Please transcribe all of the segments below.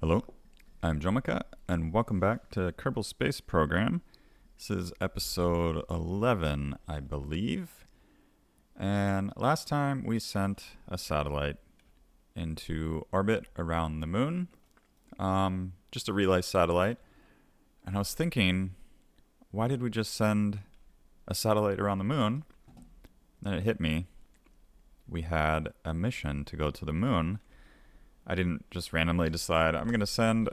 Hello, I'm Jomika, and welcome back to Kerbal Space Program. This is episode 11, I believe. And last time we sent a satellite into orbit around the moon, just a relay satellite. And I was thinking, why did we just send a satellite around the moon? Then it hit me. We had a mission to go to the moon. I didn't just randomly decide I'm going to send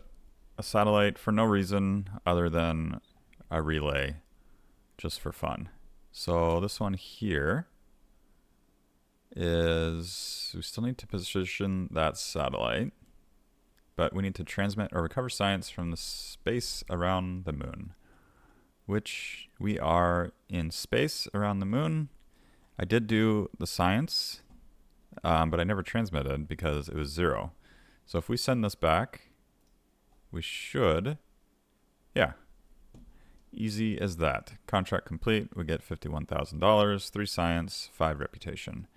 a satellite for no reason other than a relay, just for fun. So this one here is, we still need to position that satellite, but we need to transmit or recover science from the space around the moon, which we are in space around the moon. I did do the science, but I never transmitted because it was 0. So if we send this back, we should, easy as that. Contract complete, we get $51,000, 3 science, 5 reputation.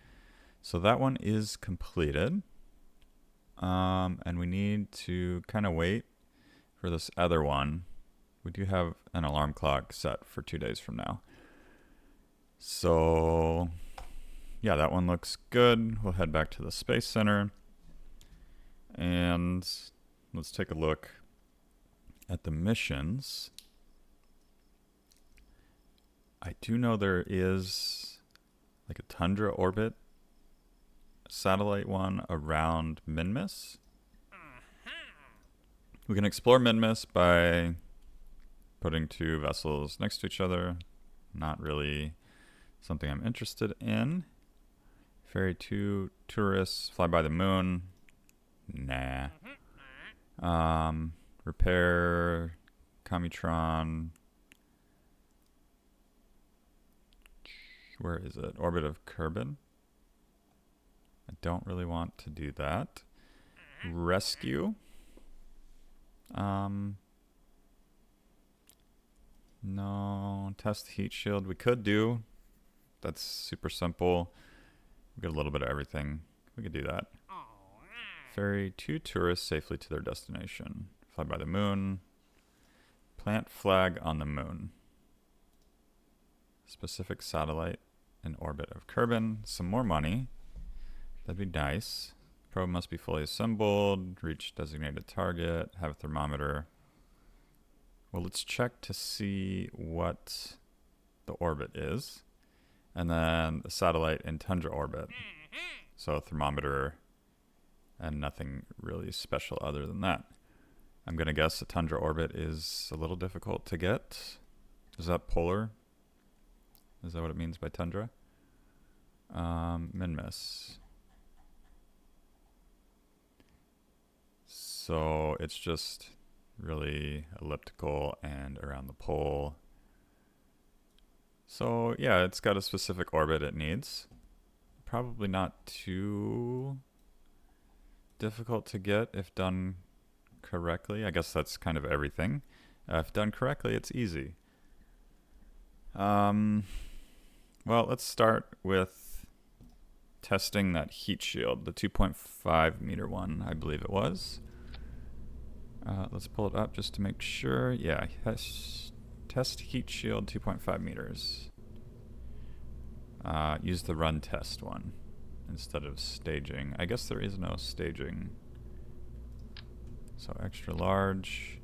So that one is completed. And we need to kind of wait for this other one. We do have an alarm clock set for 2 days from now. So yeah, that one looks good. We'll head back to the Space Center. And let's take a look at the missions. I do know there is like a Tundra orbit satellite one around Minmus. We can explore Minmus by putting 2 vessels next to each other. Not really something I'm interested in. Ferry 2 tourists, fly by the moon. Nah. Repair Commutron. Where is it? Orbit of Kerbal. I don't really want to do that. Rescue. No. Test heat shield. We could do. That's super simple. We get a little bit of everything. We could do that. Ferry 2 tourists safely to their destination. Fly by the moon. Plant flag on the moon. Specific satellite in orbit of Kerbal. Some more money. That'd be nice. Probe must be fully assembled. Reach designated target. Have a thermometer. Well, let's check to see what the orbit is. And then the satellite in Tundra orbit. So thermometer and nothing really special other than that. I'm going to guess the Tundra orbit is a little difficult to get. Is that polar? Is that what it means by Tundra? Minmus. So it's just really elliptical and around the pole. So yeah, it's got a specific orbit it needs. Probably not too difficult to get if done correctly. I guess that's kind of everything. If done correctly, it's easy. Well, let's start with testing that heat shield, the 2.5 meter one, I believe it was. Let's pull it up just to make sure. Yeah, test heat shield 2.5 meters. Use the run test one instead of staging. I guess there is no staging. So extra large.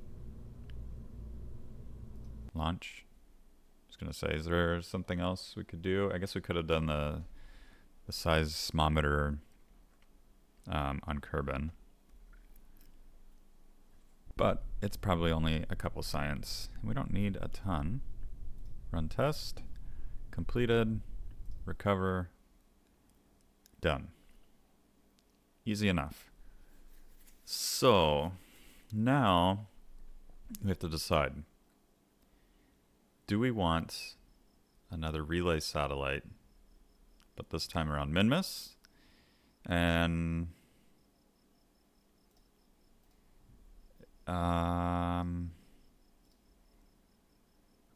Launch. I was gonna say, is there something else we could do? I guess we could have done the seismometer on Kerbal. But it's probably only a couple science. We don't need a ton. Run test. Completed. Recover. Done. Easy enough. So now we have to decide. Do we want another relay satellite, but this time around Minmus? And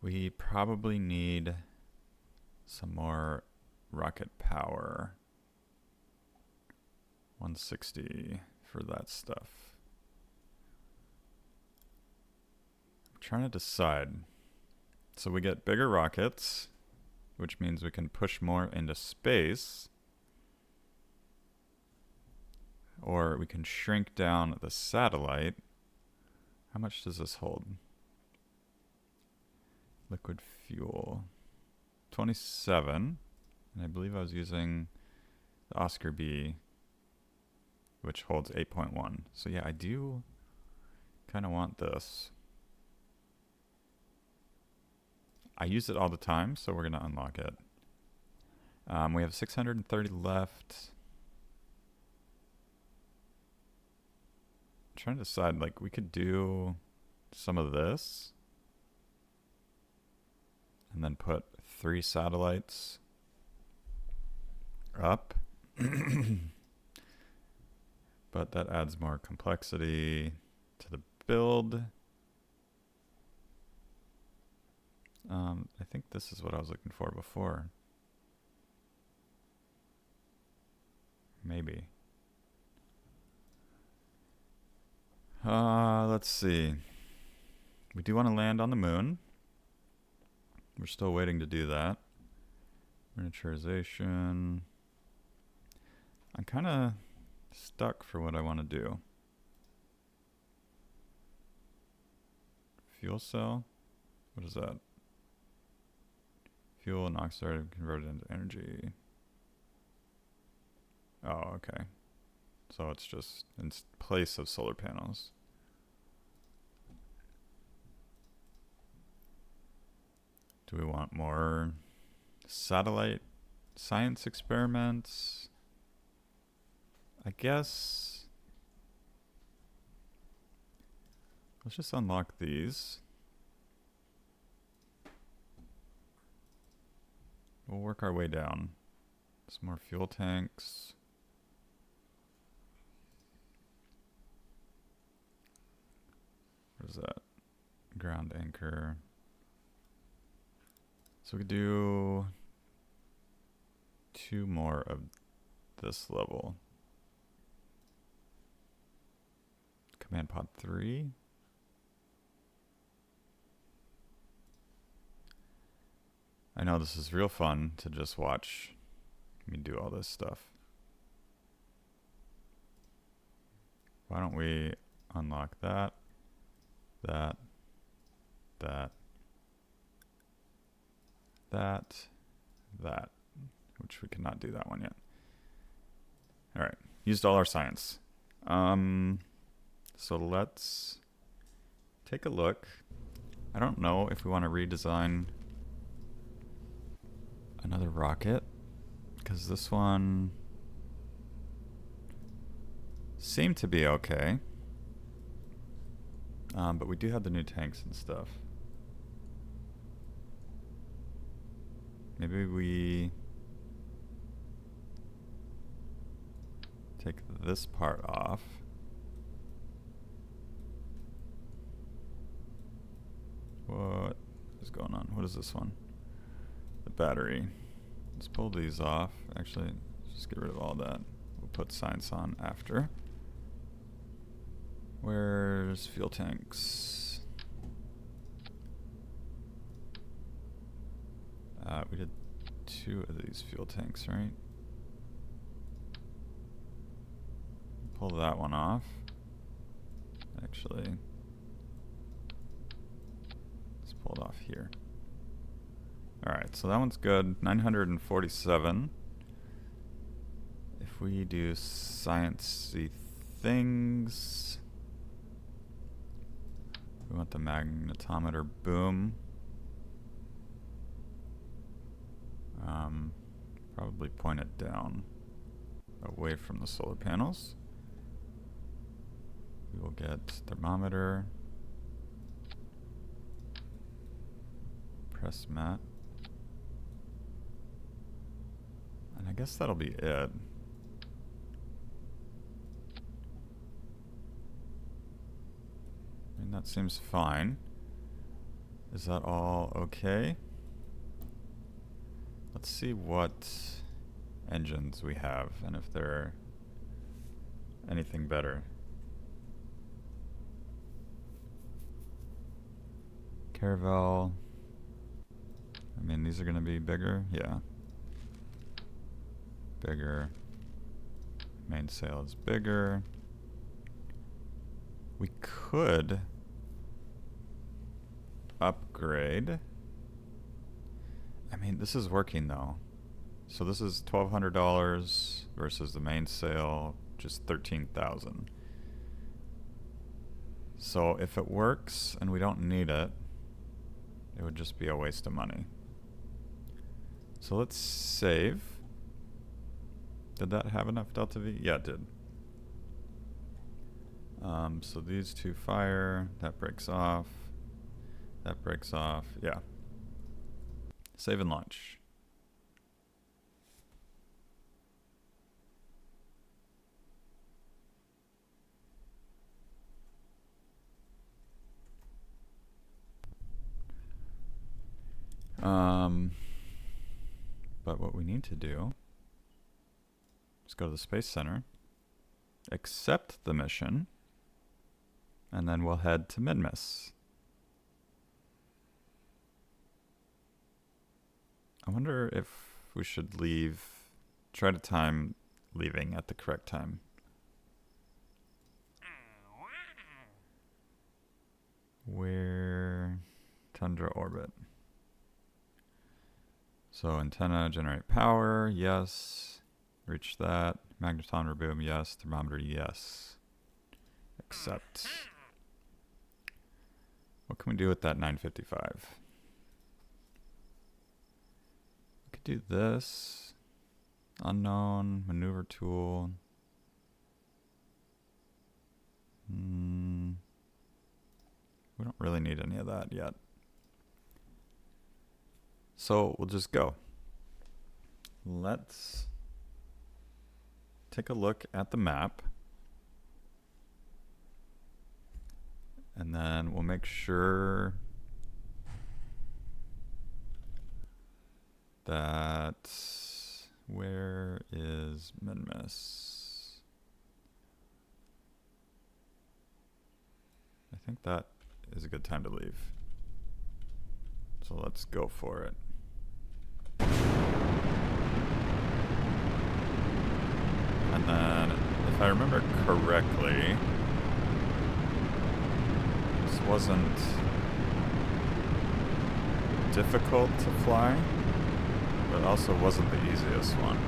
we probably need some more rocket power. 160 for that stuff. trying to decide. So we get bigger rockets, which means we can push more into space. Or we can shrink down the satellite. How much does this hold? Liquid fuel. 27. And I believe I was using the Oscar B, which holds 8.1. So yeah, I do kind of want this. I use it all the time, so we're going to unlock it. We have 630 left. I'm trying to decide, like, we could do some of this and then put 3 satellites up. But that adds more complexity to the build. I think this is what I was looking for before. Maybe. Let's see. We do want to land on the moon. We're still waiting to do that. Miniaturization. I'm kind of stuck for what I want to do. Fuel cell? What is that? Fuel and oxide converted into energy. Oh, okay. So it's just in place of solar panels. Do we want more satellite science experiments? I guess let's just unlock these. We'll work our way down. Some more fuel tanks. What is that? Ground anchor. So we could do 2 more of this level. Command pod 3. I know this is real fun to just watch me do all this stuff. Why don't we unlock that, that, which we cannot do that one yet. All right, used all our science. So let's take a look. I don't know if we want to redesign another rocket, because this one seemed to be okay. But we do have the new tanks and stuff. Maybe we take this part off. What is going on? What is this one? The battery. Let's pull these off. Actually, just get rid of all that. We'll put science on after. Where's fuel tanks? We did 2 of these fuel tanks, right? Pull that one off. Actually, let's pull it off here. Alright, so that one's good. 947. If we do sciencey things, we want the magnetometer boom. Probably point it down away from the solar panels. We will get thermometer, press mat, and I guess that'll be it. I mean, that seems fine. Is that all okay? Let's see what engines we have and if they're anything better. Kerbal. I mean, these are going to be bigger. Yeah. Bigger. Mainsail is bigger. We could upgrade. I mean, this is working though. So this is $1,200 versus the mainsail, just $13,000. So if it works and we don't need it, it would just be a waste of money. So let's save. Did that have enough delta V? Yeah, it did. So these two fire, that breaks off, that breaks off, yeah. Save and launch. But what we need to do is go to the Space Center, accept the mission, and then we'll head to Minmus. I wonder if we should try to time leaving at the correct time. Where? Tundra orbit. So antenna, generate power, yes. Reach that. Magneton reboom, yes. Thermometer, yes. Accept. What can we do with that 955? We could do this. Unknown, maneuver tool. We don't really need any of that yet. So we'll just go. Let's take a look at the map. And then we'll make sure that, where is Minmus? I think that is a good time to leave. So let's go for it. And then, if I remember correctly, this wasn't difficult to fly, but also wasn't the easiest one.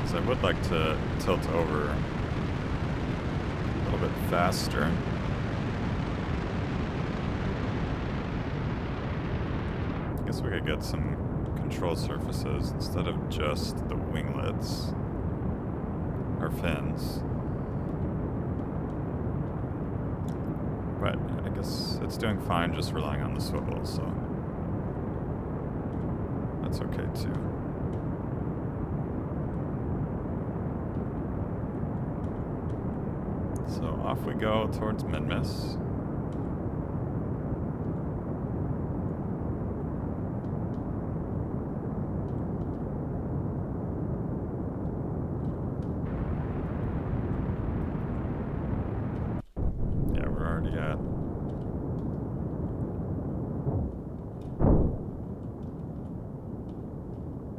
So I would like to tilt over a little bit faster. I guess we could get some control surfaces instead of just the winglets or fins. But I guess it's doing fine just relying on the swivel, so that's okay too. So off we go towards Minmus. Yeah, we're already at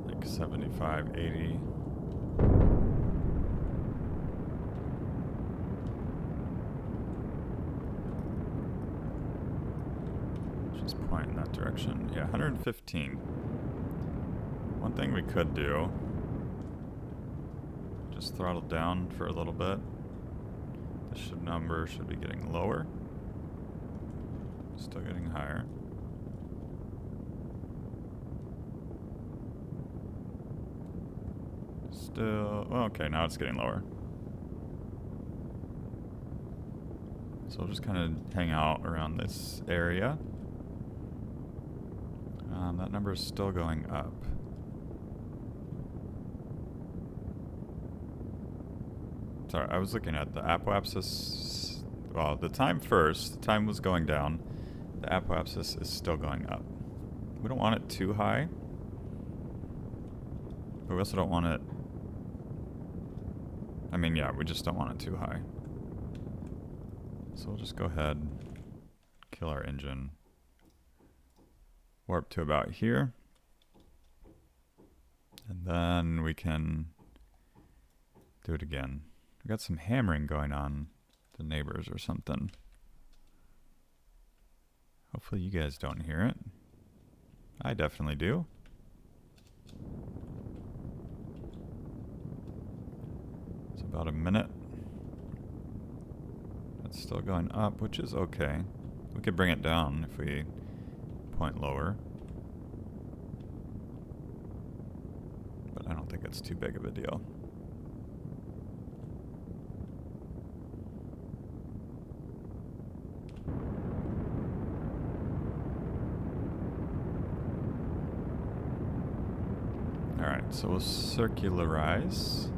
like 75, 80. Point in that direction. Yeah, 115. One thing we could do, just throttle down for a little bit. This number should be getting lower. Still getting higher. Still, well, okay, now it's getting lower. So we'll just kind of hang out around this area. That number is still going up. Sorry, I was looking at the apoapsis. Well, the time first, the time was going down. The apoapsis is still going up. We don't want it too high, but we also don't want it. I mean, yeah, we just don't want it too high. So we'll just go ahead, kill our engine, warp to about here, and then we can do it again. We got some hammering going on, the neighbors or something. Hopefully you guys don't hear it. I definitely do. It's about a minute. It's still going up, which is okay. We could bring it down if we point lower. But I don't think it's too big of a deal. Alright, so we'll circularize.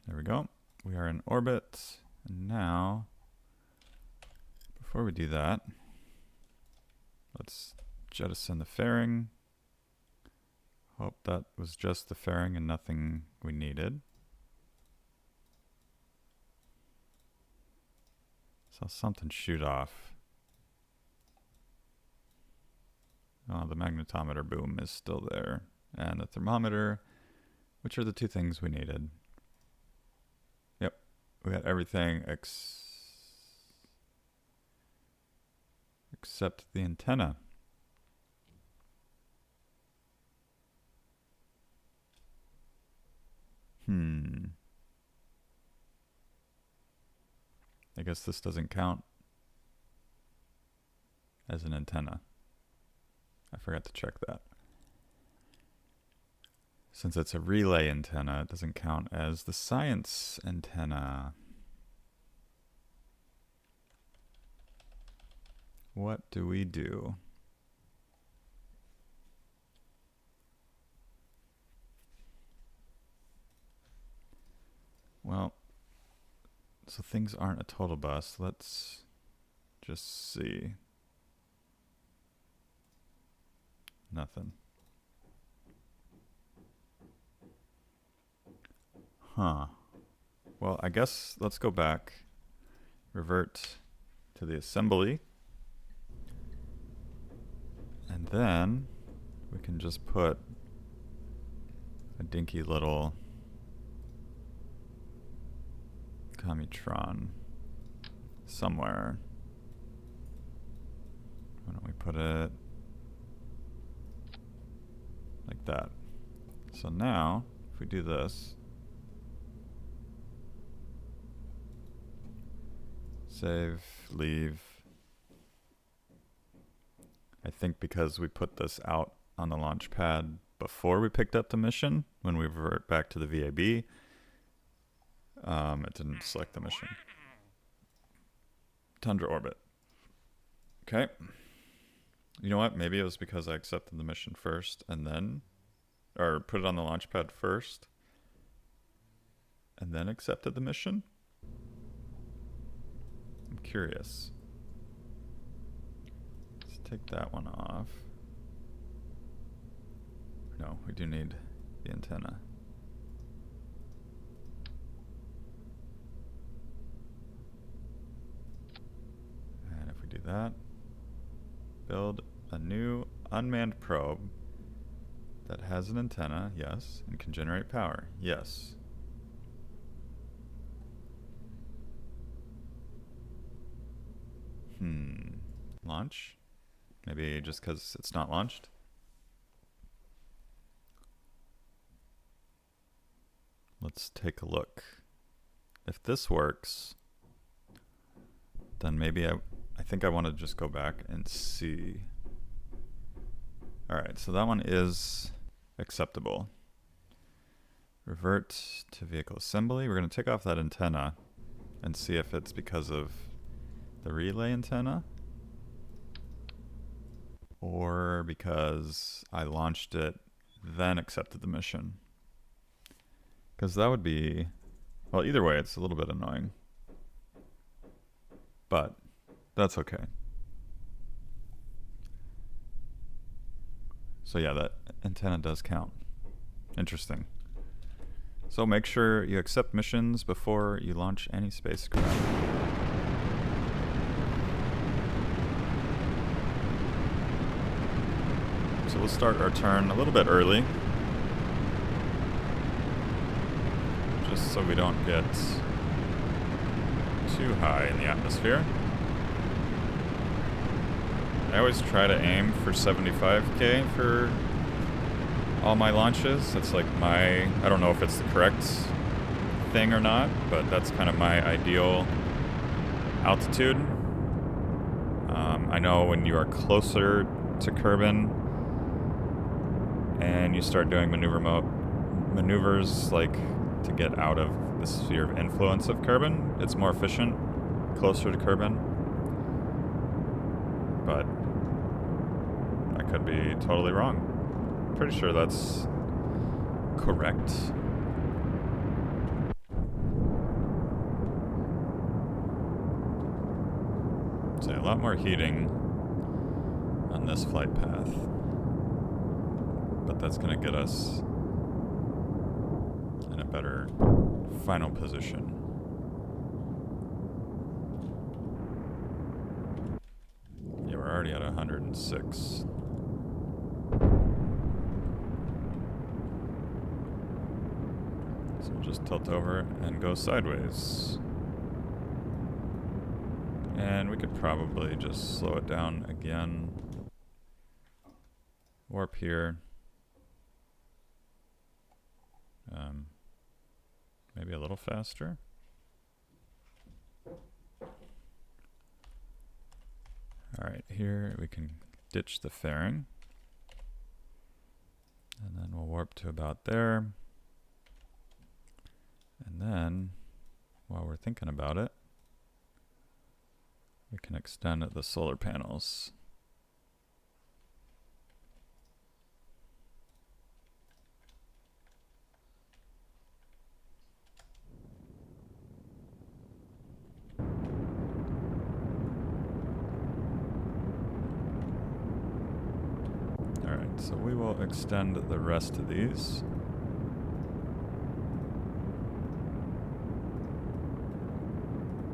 There we go. We are in orbit. And now, before we do that, let's jettison the fairing. Hope that was just the fairing and nothing we needed. Saw something shoot off. Oh, the magnetometer boom is still there. And the thermometer, which are the two things we needed. Yep, we got everything except the antenna. I guess this doesn't count as an antenna. I forgot to check that. Since it's a relay antenna, it doesn't count as the science antenna. What do we do? Well, so things aren't a total bust. Let's just see. Nothing. Huh. Well, I guess let's go back, revert to the assembly, and then we can just put a dinky little Commutron somewhere. Why don't we put it like that? So now, if we do this, save, leave. I think because we put this out on the launch pad before we picked up the mission, when we revert back to the VAB, it didn't select the mission. Tundra orbit. Okay. You know what? Maybe it was because I accepted the mission first and then, or put it on the launch pad first and then accepted the mission. I'm curious. Let's take that one off. No, we do need the antenna. And if we do that, build a new unmanned probe that has an antenna, yes, and can generate power, yes. Launch? Maybe just because it's not launched? Let's take a look. If this works, then maybe I think I want to just go back and see. Alright, so that one is acceptable. Revert to vehicle assembly. We're going to take off that antenna and see if it's because of the relay antenna or because I launched it then accepted the mission. Because that would be Well, either way, it's a little bit annoying. But that's okay. So yeah, that antenna does count. Interesting. So make sure you accept missions before you launch any spacecraft. So we'll start our turn a little bit early, just so we don't get too high in the atmosphere. I always try to aim for 75K for all my launches. It's like I don't know if it's the correct thing or not, but that's kind of my ideal altitude. I know when you are closer to Kerbin and you start doing maneuvers like to get out of the sphere of influence of Kerbin, it's more efficient closer to Kerbin. But I could be totally wrong. Pretty sure that's correct. So a lot more heating on this flight path, but that's going to get us in a better final position. Yeah, we're already at 106. So we'll just tilt over and go sideways. And we could probably just slow it down again. Warp here. Maybe a little faster. Alright, here we can ditch the fairing. And then we'll warp to about there. And then, while we're thinking about it, we can extend the solar panels. Alright, so we will extend the rest of these.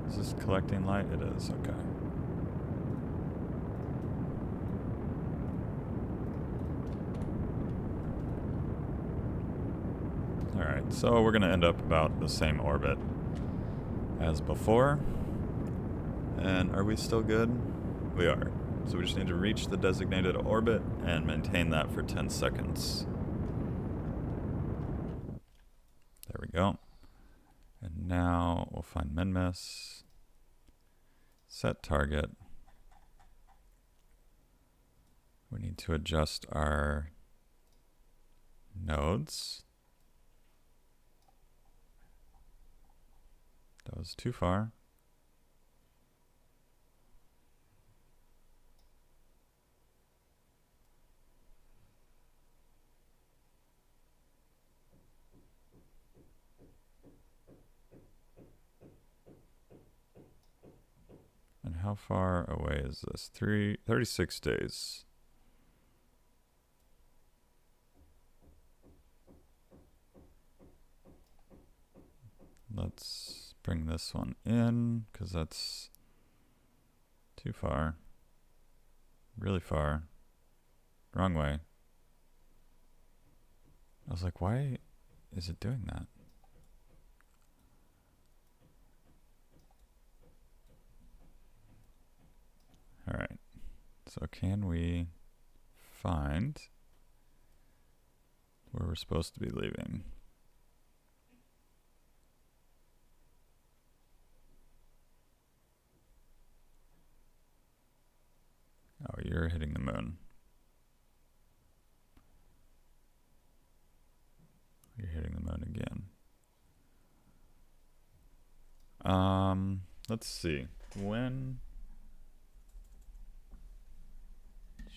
Is this collecting light? It is, okay. Alright, so we're going to end up about the same orbit as before. And are we still good? We are. So we just need to reach the designated orbit and maintain that for 10 seconds. There we go. And now we'll find Minmus. Set target. We need to adjust our nodes. That was too far. And how far away is this? 36 days. Let's bring this one in, because that's too far. Really far. Wrong way. I was like, why is it doing that? Alright, so can we find where we're supposed to be leaving? Oh, you're hitting the moon. You're hitting the moon again. Let's see. When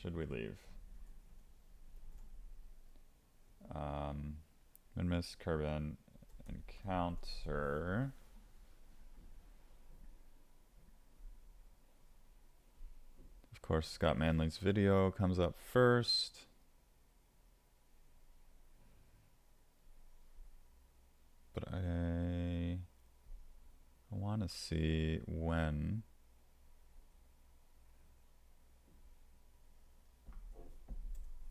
should we leave? Minmus, Kerbal, encounter. Of course, Scott Manley's video comes up first. But I want to see when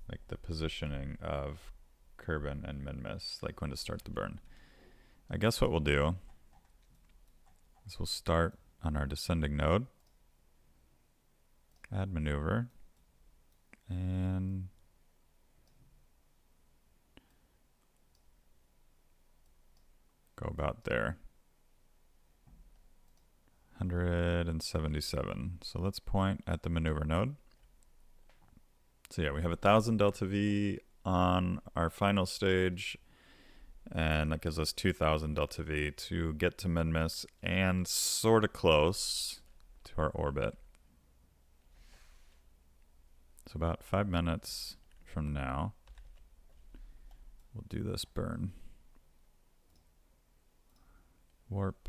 like the positioning of Kerbal and Minmus, like when to start the burn. I guess what we'll do is we'll start on our descending node, add maneuver, and go about there. 177. So let's point at the maneuver node. So yeah, we have 1,000 delta V on our final stage, and that gives us 2,000 delta V to get to Minmus and sort of close to our orbit. So about 5 minutes from now, we'll do this burn. Warp.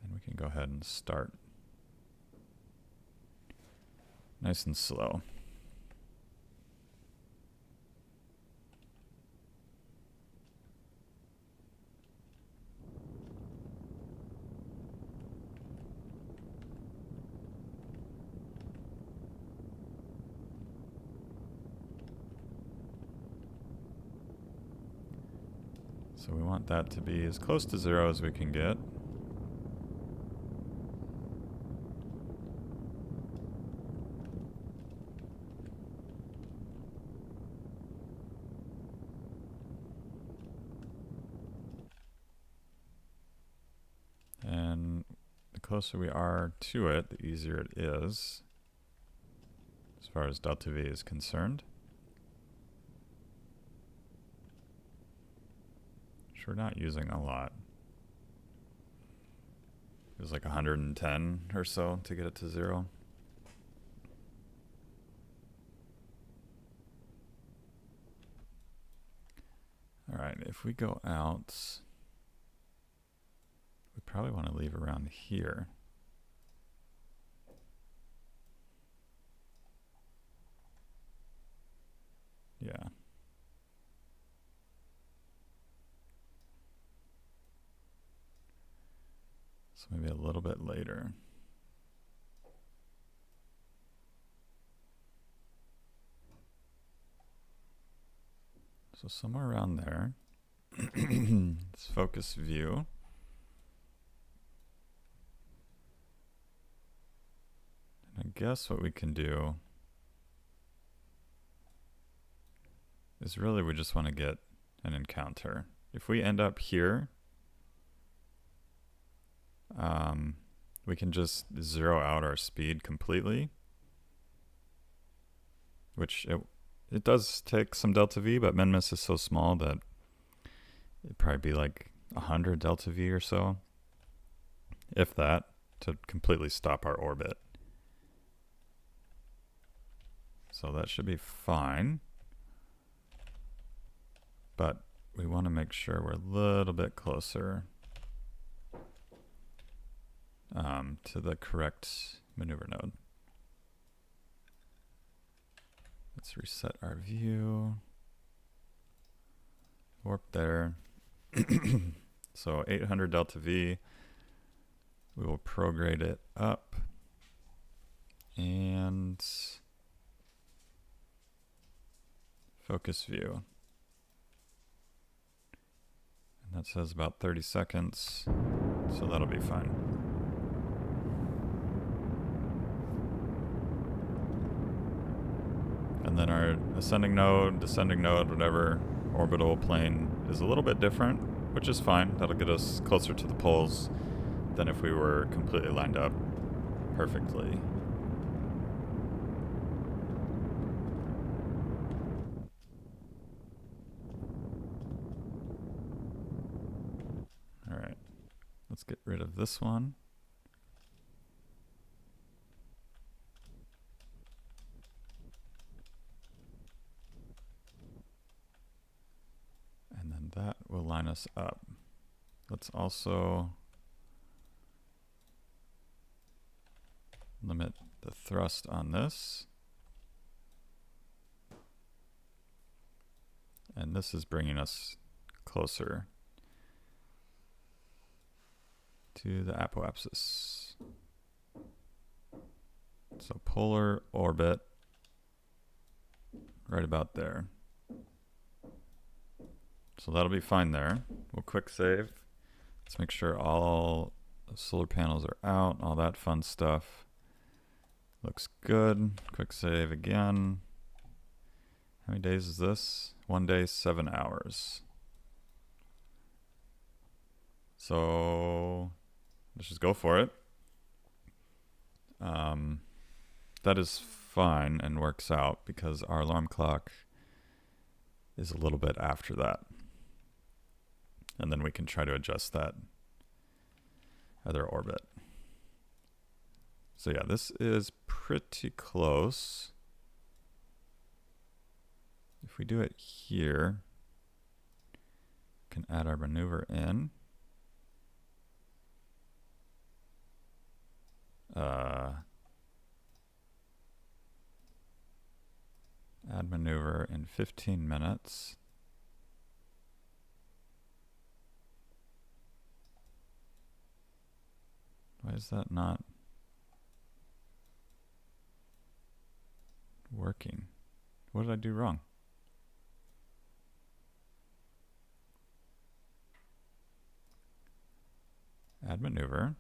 And we can go ahead and start. Nice and slow. So we want that to be as close to 0 as we can get. And the closer we are to it, the easier it is, as far as delta V is concerned. Which we're not using a lot. It was like 110 or so to get it to 0. All right, if we go out, we probably want to leave around here. Yeah. So maybe a little bit later. So somewhere around there. Let's focus view. And I guess what we can do is really we just want to get an encounter. If we end up here, we can just zero out our speed completely, which it does take some delta V, but Minmus is so small that it'd probably be like 100 delta V or so, if that, to completely stop our orbit. So that should be fine, but we want to make sure we're a little bit closer to the correct maneuver node. Let's reset our view. Warp there. So 800 delta V. We will prograde it up. And focus view. And that says about 30 seconds. So that'll be fine. And then our ascending node, descending node, whatever, orbital plane is a little bit different, which is fine. That'll get us closer to the poles than if we were completely lined up perfectly. All right, let's get rid of this one. that will line us up. Let's also limit the thrust on this. And this is bringing us closer to the apoapsis. So polar orbit right about there. So that'll be fine there. We'll quick save. Let's make sure all the solar panels are out, all that fun stuff. Looks good. Quick save again. How many days is this? 1 day, 7 hours. So let's just go for it. That is fine and works out because our alarm clock is a little bit after that. And then we can try to adjust that other orbit. So yeah, this is pretty close. If we do it here, we can add our maneuver in. Add maneuver in 15 minutes. Why is that not working? What did I do wrong? Add maneuver.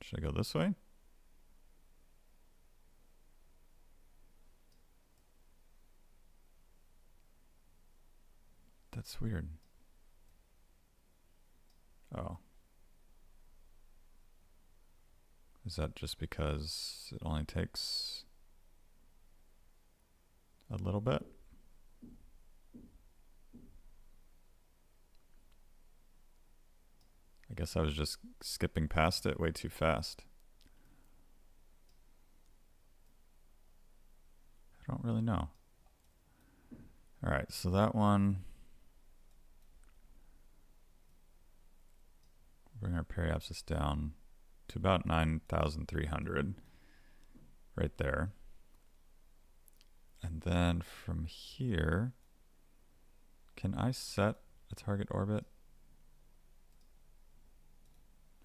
Should I go this way? That's weird. Oh. Is that just because it only takes a little bit? I guess I was just skipping past it way too fast. I don't really know. All right, so that one, bring our periapsis down to about 9,300 right there. And then from here, can I set a target orbit?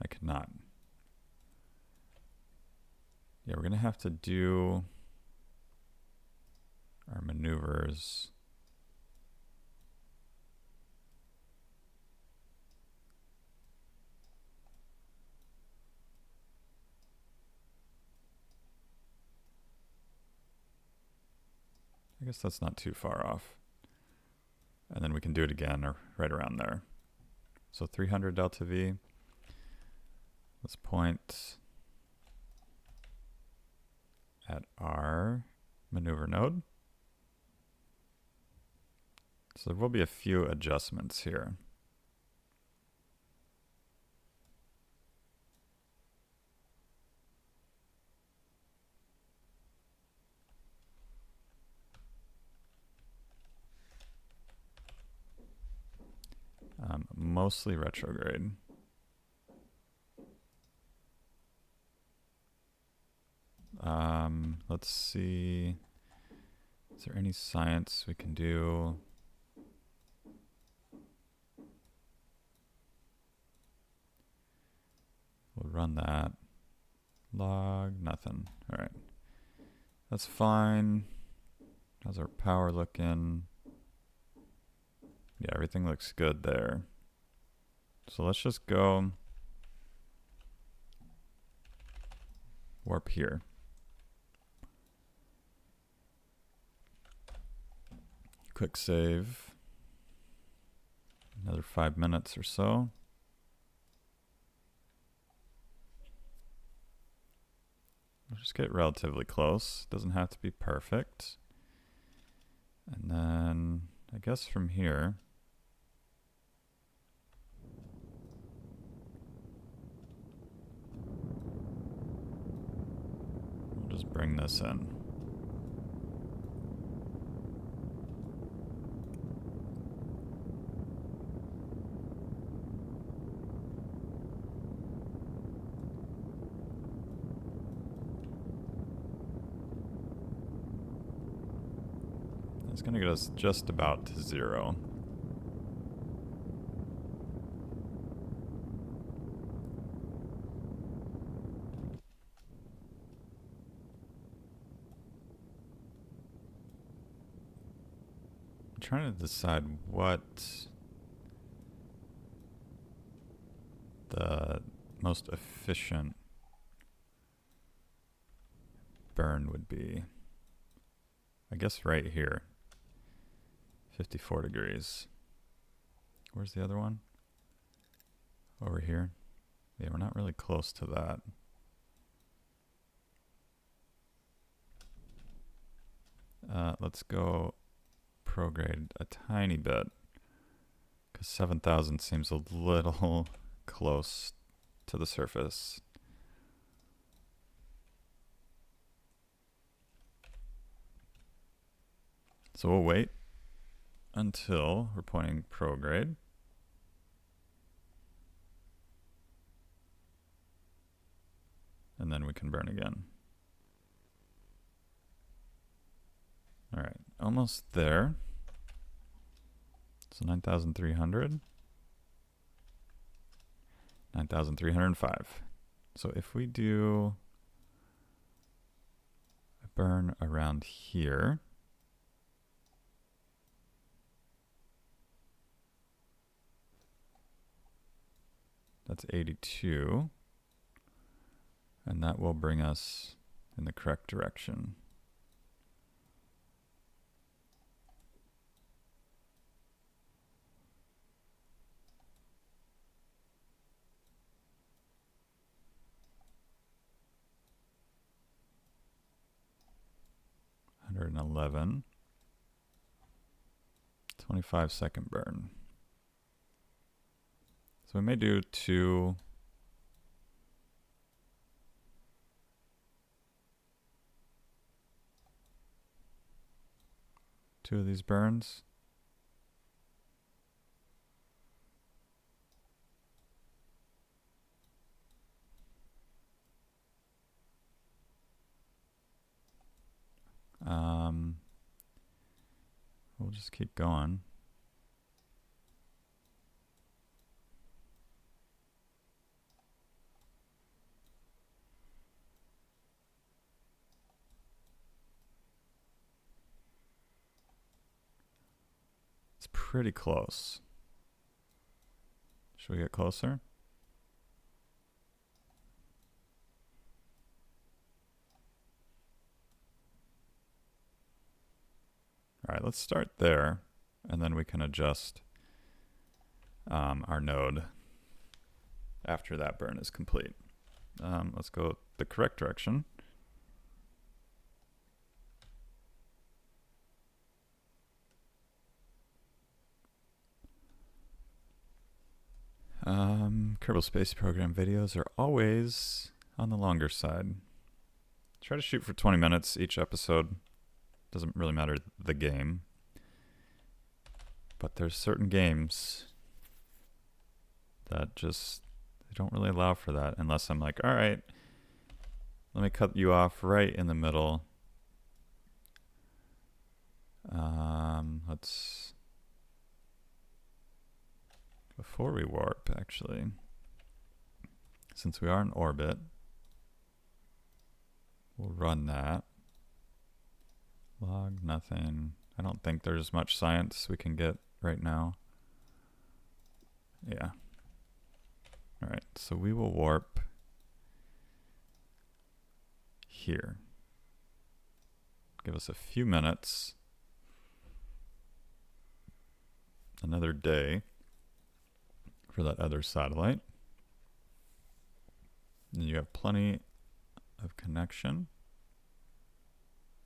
I cannot. Yeah, we're going to have to do our maneuvers. I guess that's not too far off. And then we can do it again or right around there. So 300 delta V. Let's point at our maneuver node. So there will be a few adjustments here. Mostly retrograde. Let's see. Is there any science we can do? We'll run that. Log, nothing. All right. That's fine. How's our power looking? Yeah, everything looks good there. So let's just go warp here. Quick save. Another 5 minutes or so. We'll just get relatively close. Doesn't have to be perfect. And then I guess from here, we'll just bring this in. It's going to get us just about to 0. I'm trying to decide what the most efficient burn would be. I guess right here. 54 degrees. Where's the other one? Over here. Yeah, we're not really close to that. Let's go prograde a tiny bit, because 7,000 seems a little close to the surface. So we'll wait until we're pointing prograde. And then we can burn again. All right, almost there. So 9,300. 9,305. So if we do a burn around here, that's 82. And that will bring us in the correct direction. $111. 25-second burn. So we may do two of these burns. We'll just keep going. It's pretty close. Should we get closer? All right, let's start there, and then we can adjust our node after that burn is complete. Let's go the correct direction. Kerbal Space Program videos are always on the longer side. Try to shoot for 20 minutes each episode. Doesn't really matter the game. But there's certain games that just, they don't really allow for that unless I'm like, all right, let me cut you off right in the middle. Let's, before we warp, actually, since we are in orbit, we'll run that. Log, nothing. I don't think there's much science we can get right now. Yeah. All right, so we will warp here. Give us a few minutes. Another day for that other satellite. And you have plenty of connection.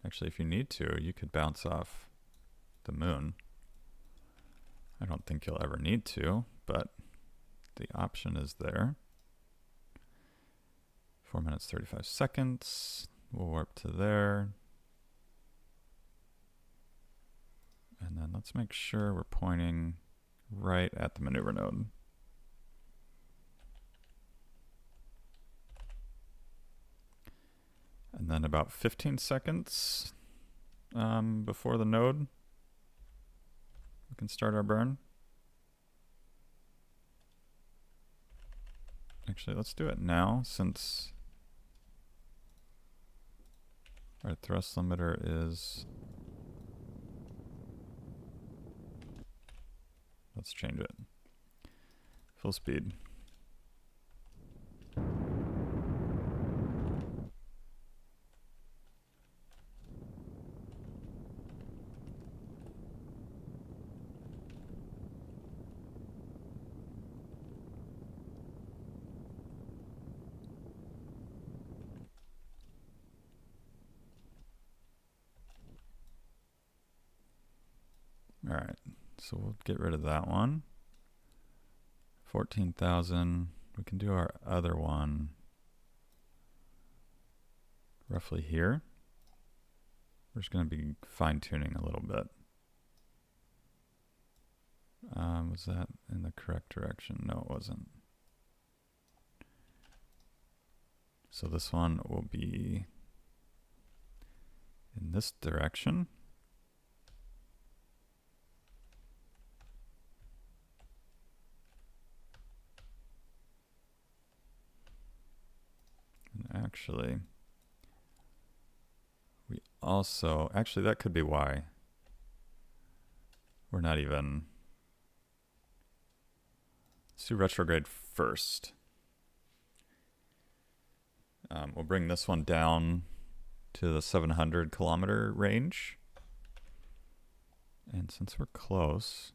Actually, if you need to, you could bounce off the moon. I don't think you'll ever need to, but the option is there. 4 minutes, 35 seconds. We'll warp to there. And then let's make sure we're pointing right at the maneuver node. And then about 15 seconds before the node, we can start our burn. Actually, let's do it now since our thrust limiter is... Let's change it. Full speed. All right, so we'll get rid of that one. 14,000. We can do our other one roughly here. We're just going to be fine-tuning a little bit. Was that in the correct direction? No, it wasn't. So this one will be in this direction. And actually, we also, actually that could be why we're not even, let's do retrograde first. We'll bring this one down to the 700 kilometer range. And since we're close,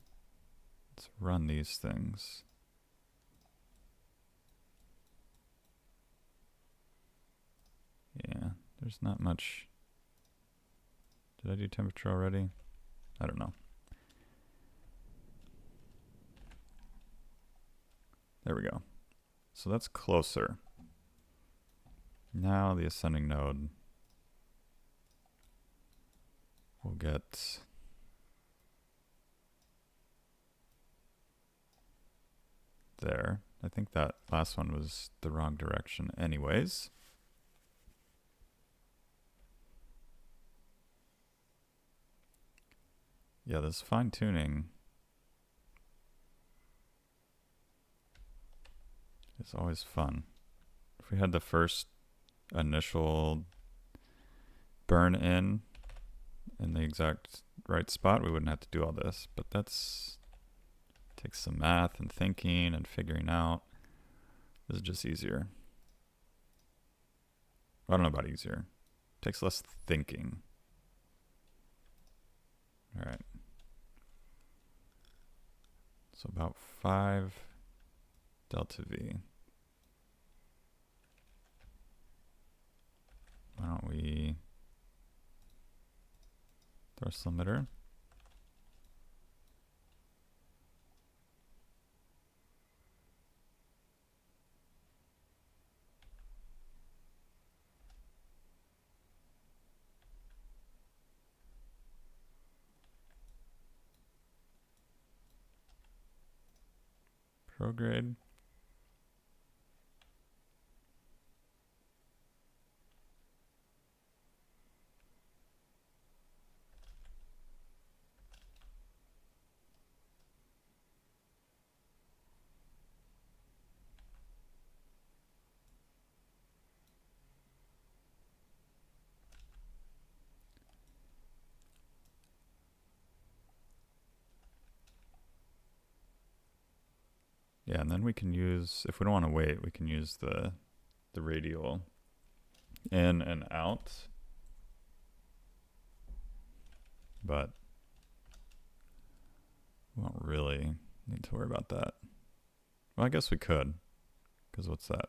let's run these things. Yeah, there's not much. Did I do temperature already? I don't know. There we go. So that's closer. Now the ascending node will get there. I think that last one was the wrong direction anyways. Yeah, this fine-tuning is always fun. If we had the first initial burn in the exact right spot, we wouldn't have to do all this, but that's takes some math and thinking and figuring out. This is just easier. I don't know about easier. It takes less thinking. All right. So about 5 delta V. Why don't we thrust limiter? Prograde. Yeah, and then we can use, if we don't want to wait, we can use the radial in and out. But we won't really need to worry about that. Well, I guess we could, because what's that?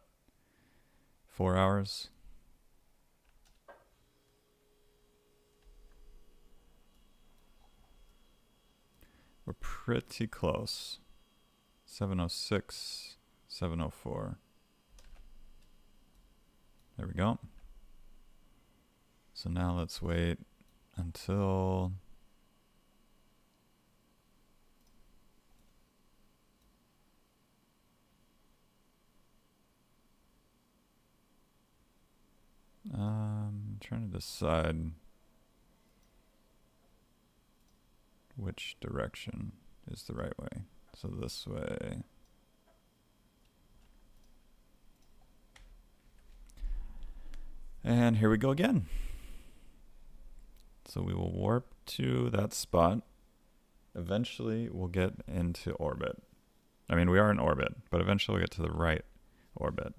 4 hours? We're pretty close. 706, 704. There we go. So now let's wait until I'm trying to decide which direction is the right way. So this way. And here we go again. So we will warp to that spot. Eventually we'll get into orbit. I mean, we are in orbit, but eventually we'll get to the right orbit.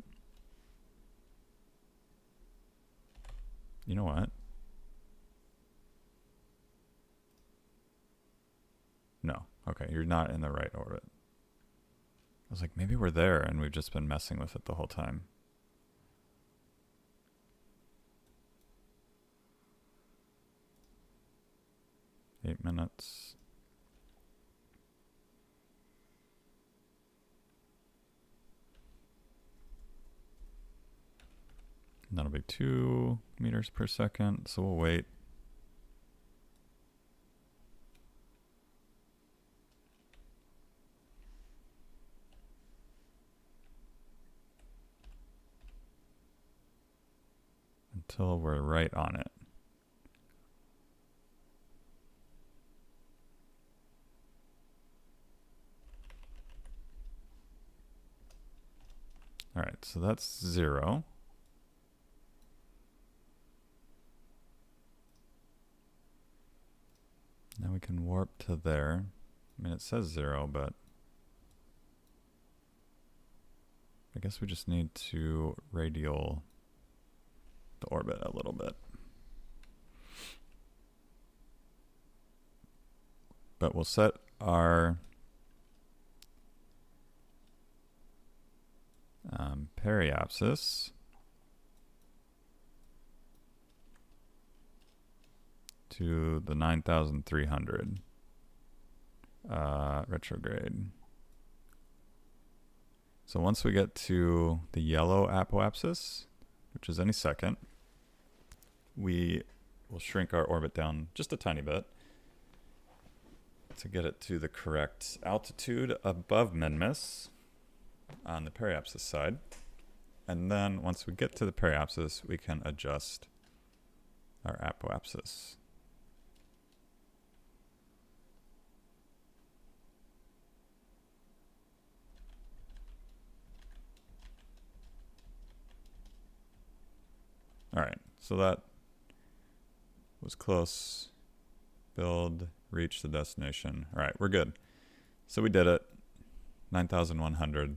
You know what? No. Okay, you're not in the right orbit. I was like, maybe we're there and we've just been messing with it the whole time. Eight minutes. And that'll be 2 meters per second, so we'll wait. Until we're right on it. All right, so that's 0. Now we can warp to there. I mean, it says 0, but I guess we just need to radial the orbit a little bit. But we'll set our periapsis to the 9,300 retrograde. So once we get to the yellow apoapsis, which is any second, we will shrink our orbit down just a tiny bit to get it to the correct altitude above Minmus on the periapsis side. And then once we get to the periapsis, we can adjust our apoapsis. All right, so that was close. Build, reach the destination. All right, we're good. So we did it. 9,100.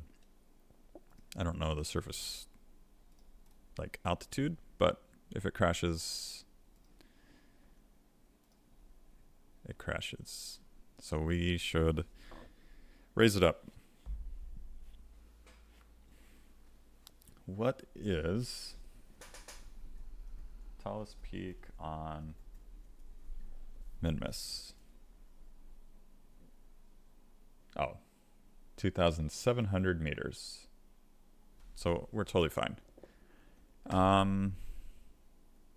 I don't know the surface like altitude, but if it crashes, it crashes. So we should raise it up. What is tallest peak on Minmus? Oh, 2,700 meters. So we're totally fine.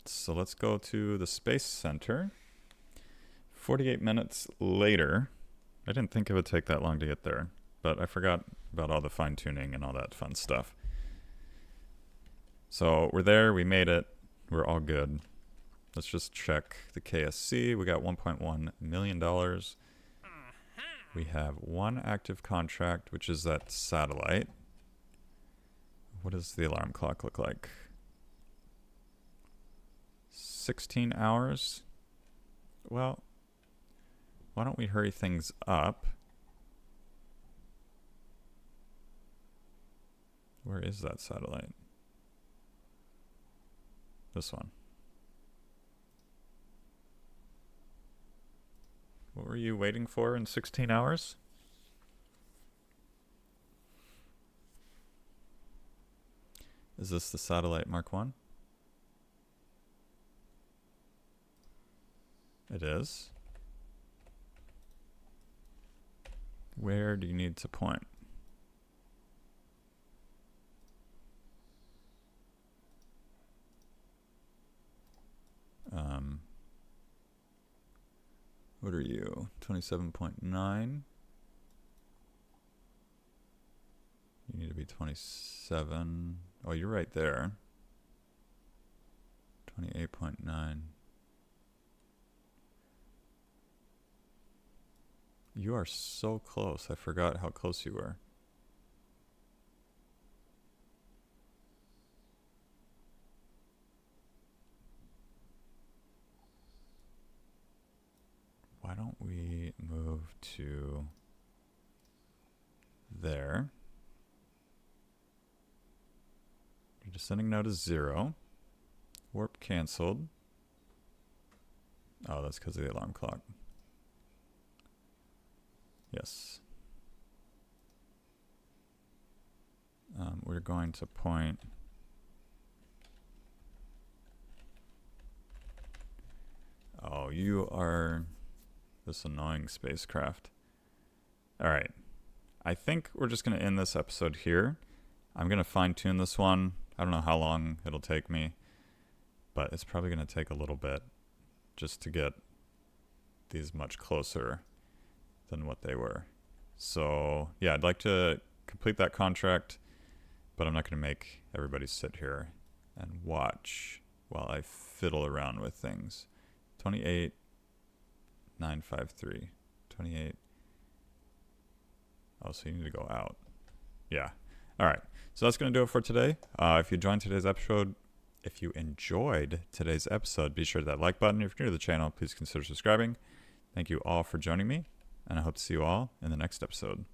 So let's go to the Space Center. 48 minutes later. I didn't think it would take that long to get there, but I forgot about all the fine tuning and all that fun stuff. So we're there, we made it, we're all good. Let's just check the KSC. We got $1.1 million. We have one active contract, which is that satellite. What does the alarm clock look like? 16 hours? Well, why don't we hurry things up? Where is that satellite? This one. What were you waiting for in 16 hours? Is this the satellite Mark 1? It is. Where do you need to point? What are you? 27.9. You need to be 27. Oh, you're right there. 28.9. You are so close. I forgot how close you were. Why don't we move to there? Your descending node is 0. Warp canceled. Oh, that's because of the alarm clock. Yes. We're going to point. Oh, you are this annoying spacecraft. All right. I think we're just going to end this episode here. I'm going to fine tune this one. I don't know how long it'll take me, but it's probably going to take a little bit just to get these much closer than what they were. So yeah, I'd like to complete that contract, but I'm not going to make everybody sit here and watch while I fiddle around with things. 28,953. 28. Oh, so you need to go out. Yeah. All right. So that's going to do it for today. If you enjoyed today's episode, be sure to hit that like button. If you're new to the channel, please consider subscribing. Thank you all for joining me, and I hope to see you all in the next episode.